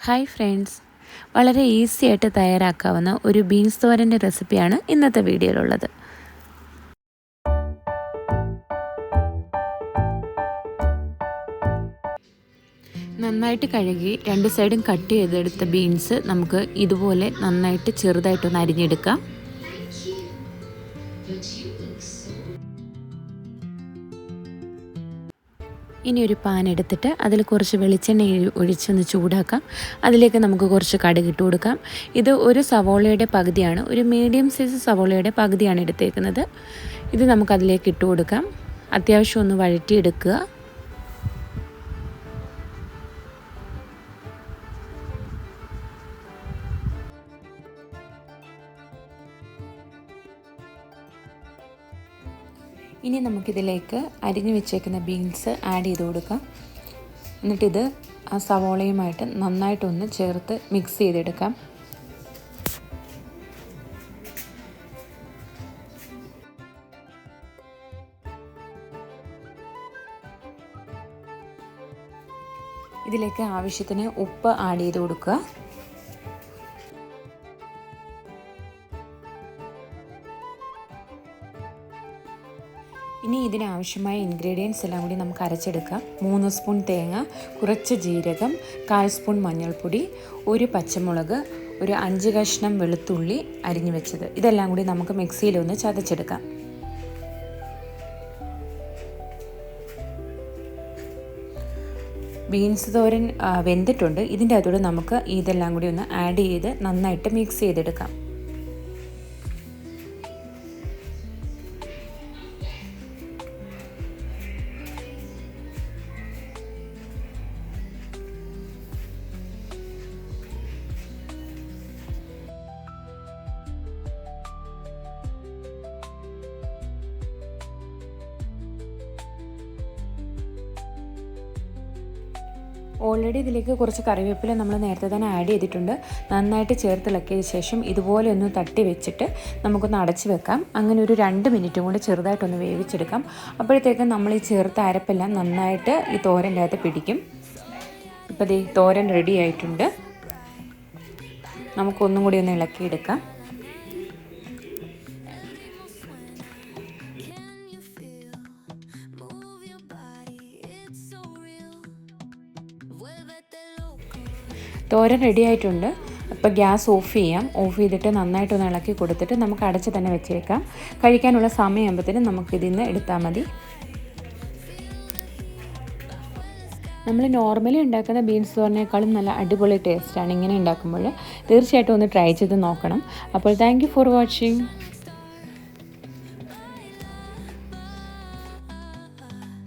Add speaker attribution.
Speaker 1: Hi friends, വളരെ easy ആയിട്ട് തയ്യാറാക്കാവുന്ന ഒരു ബീൻസ് തോരൻ്റെ റെസിപ്പിയാണ് ഇന്നത്തെ വീഡിയോയിലുള്ളത്. നന്നായിട്ട് കഴുകി രണ്ട് സൈഡും കട്ട് ചെയ്തെടുത്ത ബീൻസ് നമുക്ക് ഇതുപോലെ നന്നായിട്ട് ചെറുതായിട്ടൊന്ന് അരിഞ്ഞെടുക്കാം. ഇനി ഒരു പാൻ എടുത്തിട്ട് അതിൽ കുറച്ച് വെളിച്ചെണ്ണ ഒഴിച്ചൊന്ന് ചൂടാക്കാം. അതിലേക്ക് നമുക്ക് കുറച്ച് കടുക് ഇട്ട് കൊടുക്കാം. ഇത് ഒരു സവോളയുടെ പകുതിയാണ്, ഒരു മീഡിയം സൈസ് സവോളയുടെ പകുതിയാണ് എടുത്തേക്കുന്നത്. ഇത് നമുക്കതിലേക്ക് ഇട്ട് കൊടുക്കാം. അത്യാവശ്യം ഒന്ന് വഴറ്റിയെടുക്കുക. ഇനി നമുക്കിതിലേക്ക് അരിഞ്ഞു വെച്ചേക്കുന്ന ബീൻസ് ആഡ് ചെയ്ത് കൊടുക്കാം. എന്നിട്ടിത് ആ സവോളയുമായിട്ട് നന്നായിട്ടൊന്ന് ചേർത്ത് മിക്സ് ചെയ്തെടുക്കാം. ഇതിലേക്ക് ആവശ്യത്തിന് ഉപ്പ് ആഡ് ചെയ്ത് കൊടുക്കുക. ഇനി ഇതിനാവശ്യമായ ഇൻഗ്രീഡിയൻസ് എല്ലാം കൂടി നമുക്ക് അരച്ചെടുക്കാം. 3 സ്പൂൺ തേങ്ങ, കുറച്ച് ജീരകം, 1/4 സ്പൂൺ മഞ്ഞൾപ്പൊടി, ഒരു പച്ചമുളക്, ഒരു 5 കഷ്ണം വെളുത്തുള്ളി അരിഞ്ഞു വെച്ചത്. ഇതെല്ലാം കൂടി നമുക്ക് മിക്സിയിലൊന്ന് ചതച്ചെടുക്കാം. ബീൻസ് തോരൻ വെന്തിട്ടുണ്ട്. ഇതിൻ്റെ അകത്തോടെ നമുക്ക് ഇതെല്ലാം കൂടി ഒന്ന് ആഡ് ചെയ്ത് നന്നായിട്ട് മിക്സ് ചെയ്തെടുക്കാം. ഓൾറെഡി ഇതിലേക്ക് കുറച്ച് കറിവേപ്പില നമ്മൾ നേരത്തെ തന്നെ ആഡ് ചെയ്തിട്ടുണ്ട്. നന്നായിട്ട് ചേർത്തിളക്കിയ ശേഷം ഇതുപോലെ ഒന്ന് തട്ടി വെച്ചിട്ട് നമുക്കൊന്ന് അടച്ച് വെക്കാം. അങ്ങനെ ഒരു 2 മിനിറ്റും കൂടി ചെറുതായിട്ടൊന്ന് വേവിച്ചെടുക്കാം. അപ്പോഴത്തേക്കും നമ്മൾ ഈ ചേർത്ത അരപ്പെല്ലാം നന്നായിട്ട് ഈ തോരൻ്റെ അകത്ത് പിടിക്കും. ഇപ്പോൾ ഈ തോരൻ റെഡി ആയിട്ടുണ്ട്. നമുക്കൊന്നും കൂടി ഒന്ന് ഇളക്കിയെടുക്കാം. തോരൻ റെഡി ആയിട്ടുണ്ട്. അപ്പോൾ ഗ്യാസ് ഓഫ് ചെയ്യാം. ഓഫ് ചെയ്തിട്ട് നന്നായിട്ടൊന്ന് ഇളക്കി കൊടുത്തിട്ട് നമുക്ക് അടച്ച് തന്നെ വെച്ചേക്കാം. കഴിക്കാനുള്ള സമയമാകുമ്പോഴത്തേനും നമുക്കിതിൽ നിന്ന് എടുത്താൽ മതി. നമ്മൾ നോർമലി ഉണ്ടാക്കുന്ന ബീൻസ് തോരനേക്കാളും നല്ല അടിപൊളി ടേസ്റ്റാണ് ഇങ്ങനെ ഉണ്ടാക്കുമ്പോൾ. തീർച്ചയായിട്ടും ഒന്ന് ട്രൈ ചെയ്ത് നോക്കണം. അപ്പോൾ താങ്ക് യു ഫോർ വാച്ചിങ്.